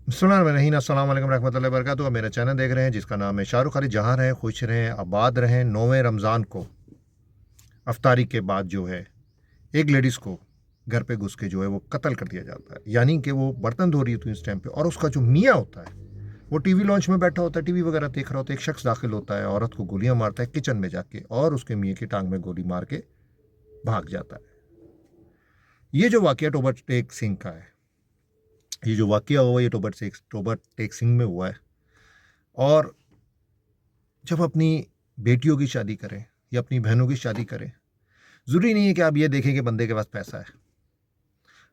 बिस्मिल्लाहिर्रहमानिर्रहीम, अस्सलाम वालेकुम रहमतुल्लाहि व बरकातुहू। आप मेरा चैनल देख रहे हैं जिसका नाम है शाहरुख खाली। जहाँ रहें खुश रहें आबाद रहें। 9वें रमज़ान को अफ्तारी के बाद जो है एक लेडीज़ को घर पे घुस के जो है वो कत्ल कर दिया जाता है। यानी कि वो बर्तन धो रही होती है इस टाइम पे, और उसका जो मियाँ होता है वो टीवी लॉन्च में बैठा होता है, टीवी वगैरह देख रहा होता है। एक शख्स दाखिल होता है, औरत को गोलियां मारता है किचन में जाके, और उसके मियाँ की टांग में गोली मार के भाग जाता है। ये जो वाक़या टोबर टेक सिंह का है, ये जो वाक़या हुआ ये टोबर टेक सिंह में हुआ है। और जब अपनी बेटियों की शादी करें या अपनी बहनों की शादी करें, ज़रूरी नहीं है कि आप ये देखें कि बंदे के पास पैसा है।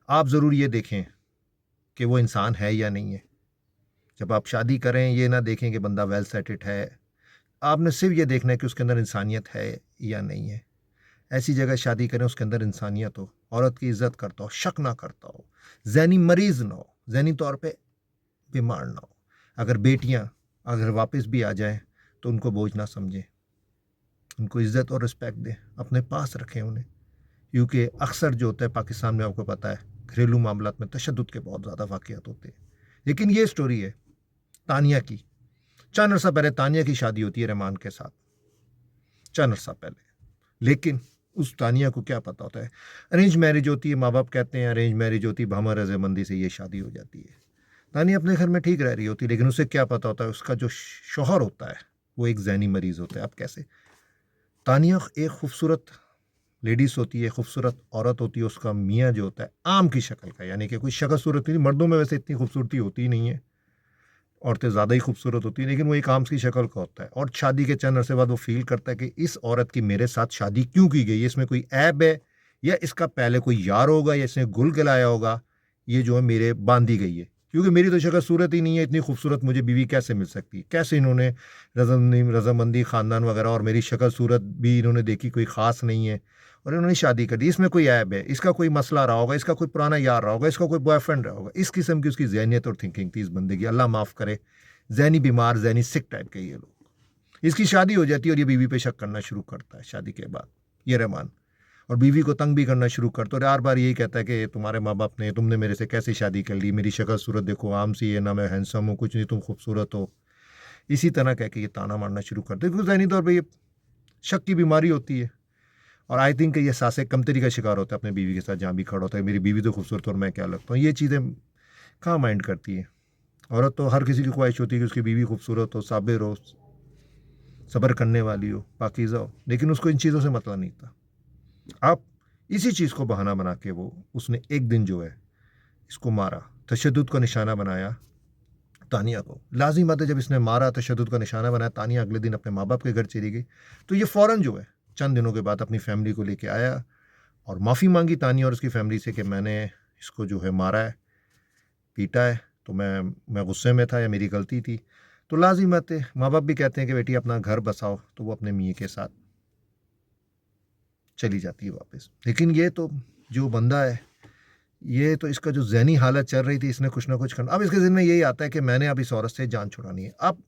आप ज़रूर ये देखें कि वो इंसान है या नहीं है। जब आप शादी करें ये ना देखें कि बंदा वेल सेटेड है, आपने सिर्फ ये देखना है कि उसके अंदर इंसानियत है या नहीं है। ऐसी जगह शादी करें उसके अंदर इंसानियत हो, औरत की इज्जत करता हो, शक ना करता हो, जहनी मरीज ना हो, जहनी तौर पे बीमार ना हो। अगर बेटियां अगर वापस भी आ जाएं तो उनको बोझ ना समझें, उनको इज्जत और रिस्पेक्ट दें, अपने पास रखें उन्हें। क्योंकि अक्सर जो होता है पाकिस्तान में, आपको पता है, घरेलू मामलात में तशद्दुद के बहुत ज़्यादा वाक़यात होते हैं। लेकिन ये स्टोरी है तानिया की। चंद अर्सा पहले तानिया की शादी होती है रहमान के साथ, चंद अर्सा पहले। लेकिन उस तानिया को क्या पता होता है, अरेंज मैरिज होती है, माँ बाप कहते हैं अरेंज मैरिज होती है, भामा रजामंदी से ये शादी हो जाती है। तानिया अपने घर में ठीक रह रही होती है, लेकिन उसे क्या पता होता है उसका जो शौहर होता है वो एक जहनी मरीज होता है। अब कैसे? तानिया एक खूबसूरत लेडीज़ होती है, खूबसूरत औरत होती है, उसका मियाँ जो होता है आम की शक्ल का, यानी कि कोई शक्ल सूरत नहीं, मर्दों में वैसे इतनी खूबसूरती होती ही नहीं है, औरतें ज़्यादा ही खूबसूरत होती हैं, लेकिन वो एक आम की शक्ल का होता है। और शादी के चंद अरसे बाद वो फील करता है कि इस औरत की मेरे साथ शादी क्यों की गई है, इसमें कोई ऐब है या इसका पहले कोई यार होगा या इसने गुल गलाया होगा, ये जो है मेरे बांधी गई है। क्योंकि मेरी तो शक्ल सूरत ही नहीं है, इतनी खूबसूरत मुझे बीवी कैसे मिल सकती है? कैसे इन्होंने रजामंदी ख़ानदान वगैरह, और मेरी शक्ल सूरत भी इन्होंने देखी कोई ख़ास नहीं है, और इन्होंने शादी कर दी। इसमें कोई ऐब है, इसका कोई मसला रहा होगा, इसका कोई पुराना यार रहा होगा, इसका कोई बॉयफ्रेंड रहा होगा। इस किस्म की उसकी ज़हनियत और थिंकिंग थी इस बंदे की, अल्लाह माफ़ करे। ज़हनी बीमार, ज़हनी सिक टाइप के ये लोग। इसकी शादी हो जाती है और ये बीवी पे शक करना शुरू करता है शादी के बाद, ये रहमान। और बीवी को तंग भी करना शुरू करता है, और हर बार यही कहता है कि तुम्हारे माँ बाप ने, तुमने मेरे से कैसे शादी कर ली, मेरी शक्ल सूरत देखो आम सी है, ना मैं हैंडसम हूँ, कुछ नहीं, तुम खूबसूरत हो। इसी तरह कह के ये ताना मारना शुरू करते हैं, क्योंकि ज़हनी तौर पर ये शक की बीमारी होती है। और आई थिंक ये सासे कमतरी का शिकार होता है अपने बीवी के साथ, जहाँ भी खड़ा होता है मेरी बीवी तो खूबसूरत और मैं क्या लगता हूँ। ये चीज़ें कहाँ माइंड करती है। औरत तो हर किसी की ख्वाहिश होती है कि उसकी बीवी खूबसूरत हो, साबिर हो, सब्र करने वाली हो, पाकीज़ा हो, लेकिन उसको इन चीज़ों से मतलब नहीं था। आप इसी चीज़ को बहाना बना के वो उसने एक दिन जो है इसको मारा, तशद्दुद का निशाना बनाया तानिया को। लाज़िम बात है, जब इसने मारा, तशद्दुद का निशाना बनाया, तानिया अगले दिन अपने माँ बाप के घर चली गई। तो ये फ़ौरन जो है चंद दिनों के बाद अपनी फैमिली को लेके आया और माफ़ी मांगी तानिया और उसकी फैमिली से कि मैंने इसको जो है मारा है, पीटा है, तो मैं गुस्से में था या मेरी गलती थी। तो लाज़िम बात है, माँ बाप भी कहते हैं कि बेटी अपना घर बसाओ, तो वो अपने मियाँ के साथ चली जाती है वापस। लेकिन ये तो जो बंदा है, ये तो इसका जो ज़हनी हालत चल रही थी, इसने कुछ ना कुछ करना। अब इसके ज़हन में यही आता है कि मैंने अब इस औरत से जान छुड़ानी है। अब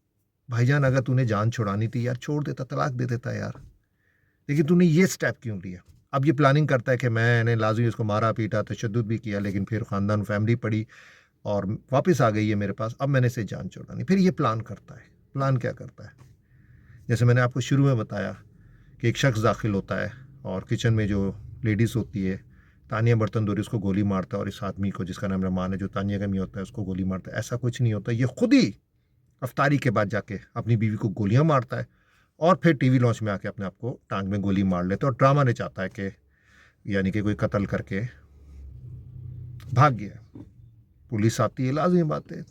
भाईजान, अगर तूने जान छुड़ानी थी यार, छोड़ देता, तलाक दे देता यार। लेकिन तूने ये स्टेप क्यों लिया? अब ये प्लानिंग करता है कि मैंने लाज़िम इसको मारा, पीटा, तशद्दुद भी किया, लेकिन फिर ख़ानदान फैमिली पड़ी और वापस आ गई है मेरे पास, अब मैंने इसे जान छुड़ानी। फिर ये प्लान करता है। प्लान क्या करता है? जैसे मैंने आपको शुरू में बताया कि एक शख्स दाखिल होता है और किचन में जो लेडीज़ होती है, तानिया बर्तन धो रही, उसको गोली मारता है, और इस आदमी को जिसका नाम रहमान है, जो तानिया का मियाँ होता है, उसको गोली मारता है। ऐसा कुछ नहीं होता, ये खुद ही अफ्तारी के बाद जाके अपनी बीवी को गोलियां मारता है और फिर टीवी लॉन्च में आके अपने आप को टांग में गोली मार लेता है, और ड्रामा ने चाहता है कि यानी कि कोई कत्ल करके भाग गया। पुलिस आती है, लाज़िम बात है,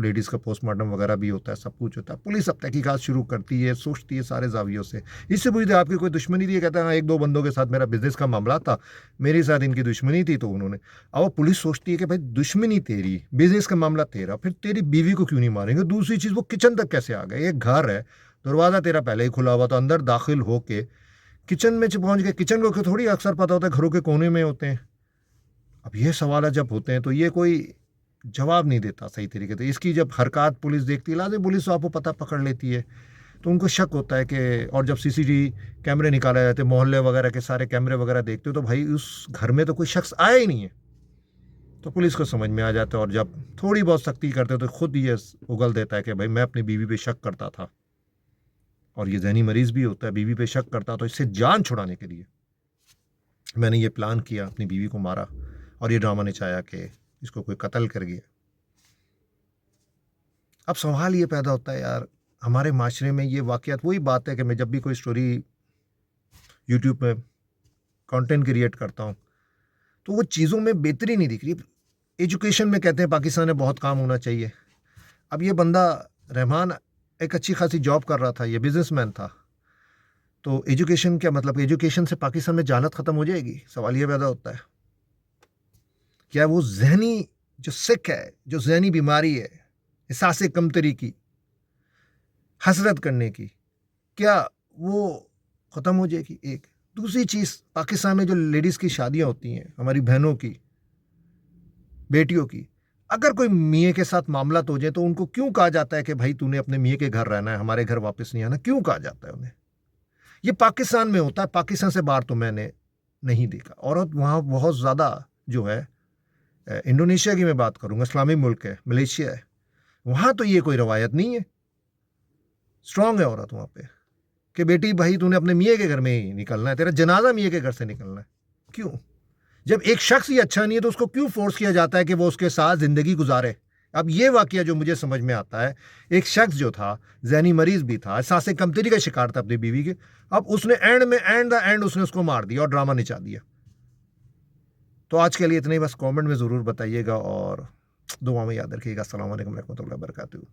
लेडीज़ का पोस्टमार्टम वगैरह भी होता है, सब कुछ होता है। पुलिस अब तहकीकात शुरू करती है, सोचती है सारे जावियों से। इससे पूछते आपकी कोई दुश्मनी थी? कहता है हाँ, एक दो बंदों के साथ मेरा बिजनेस का मामला था, मेरे साथ इनकी दुश्मनी थी, तो उन्होंने। अब वो पुलिस सोचती है कि भाई दुश्मनी तेरी, बिजनेस का मामला तेरा, फिर तेरी बीवी को क्यों नहीं मारेंगे? दूसरी चीज़, वो किचन तक कैसे आ गए? एक घर है, दरवाज़ा तेरा पहले ही खुला हुआ, तो अंदर दाखिल होके किचन में पहुंच गए। किचन को थोड़ी अक्सर पता होता है घरों के कोने में होते हैं। अब ये सवाल जब होते हैं तो ये कोई जवाब नहीं देता सही तरीके से। इसकी जब हरकत पुलिस देखती है, लाज़िम पुलिस तो आपको पता पकड़ लेती है, तो उनको शक होता है कि, और जब सीसीटीवी कैमरे निकाले जाते हैं, मोहल्ले वगैरह के सारे कैमरे वगैरह देखते हो, तो भाई उस घर में तो कोई शख्स आया ही नहीं है। तो पुलिस को समझ में आ जाता है, और जब थोड़ी बहुत सख्ती करते तो खुद ये उगल देता है कि भाई मैं अपनी बीवी पे शक करता था, और ये जहनी मरीज़ भी होता है, बीवी पे शक करता, तो इससे जान छुड़ाने के लिए मैंने ये प्लान किया, अपनी बीवी को मारा और ये ड्रामा नचाया कि इसको कोई कत्ल कर गया। अब सवाल ये पैदा होता है यार, हमारे माशरे में ये वाक़यात, वही बात है कि मैं जब भी कोई स्टोरी यूट्यूब पे कंटेंट क्रिएट करता हूँ तो वो चीज़ों में बेहतरी नहीं दिख रही। एजुकेशन में कहते हैं पाकिस्तान में बहुत काम होना चाहिए। अब ये बंदा रहमान एक अच्छी खासी जॉब कर रहा था, ये बिजनेसमैन था, तो एजुकेशन क्या मतलब, एजुकेशन से पाकिस्तान में जहालत ख़त्म हो जाएगी? सवाल ये पैदा होता है। क्या वो जहनी जो सिक है, जो जहनी बीमारी है, एहसास कमतरी की, हसरत करने की, क्या वो ख़त्म हो जाएगी? एक दूसरी चीज़, पाकिस्तान में जो लेडीज़ की शादियाँ होती हैं, हमारी बहनों की, बेटियों की, अगर कोई मियाँ के साथ मामला हो जाए तो उनको क्यों कहा जाता है कि भाई तूने अपने मियाँ के घर रहना है, हमारे घर वापस नहीं आना? क्यों कहा जाता है उन्हें? ये पाकिस्तान में होता है, पाकिस्तान से बाहर तो मैंने नहीं देखा। औरत वहाँ बहुत ज़्यादा जो है, इंडोनेशिया की मैं बात करूँगा, इस्लामी मुल्क है, मलेशिया है, वहाँ तो ये कोई रवायत नहीं है। स्ट्रांग है औरत वहाँ पे कि बेटी भाई तूने अपने मियाँ के घर में ही निकलना है, तेरा जनाजा मियाँ के घर से निकलना है। क्यों? जब एक शख्स ही अच्छा नहीं है तो उसको क्यों फोर्स किया जाता है कि वो उसके साथ ज़िंदगी गुजारे? अब ये वाक़या जो मुझे समझ में आता है, एक शख्स जो था, ज़हनी मरीज़ भी था, एहसास कमतरी का शिकार था अपनी बीवी के, अब उसने एंड उसने उसको मार दिया और ड्रामा निचा दिया। तो आज के लिए इतना ही, बस कमेंट में ज़रूर बताइएगा और दुआ में याद रखिएगा। अस्सलाम वालेकुम रहमतुल्लाहि व बरकातहू।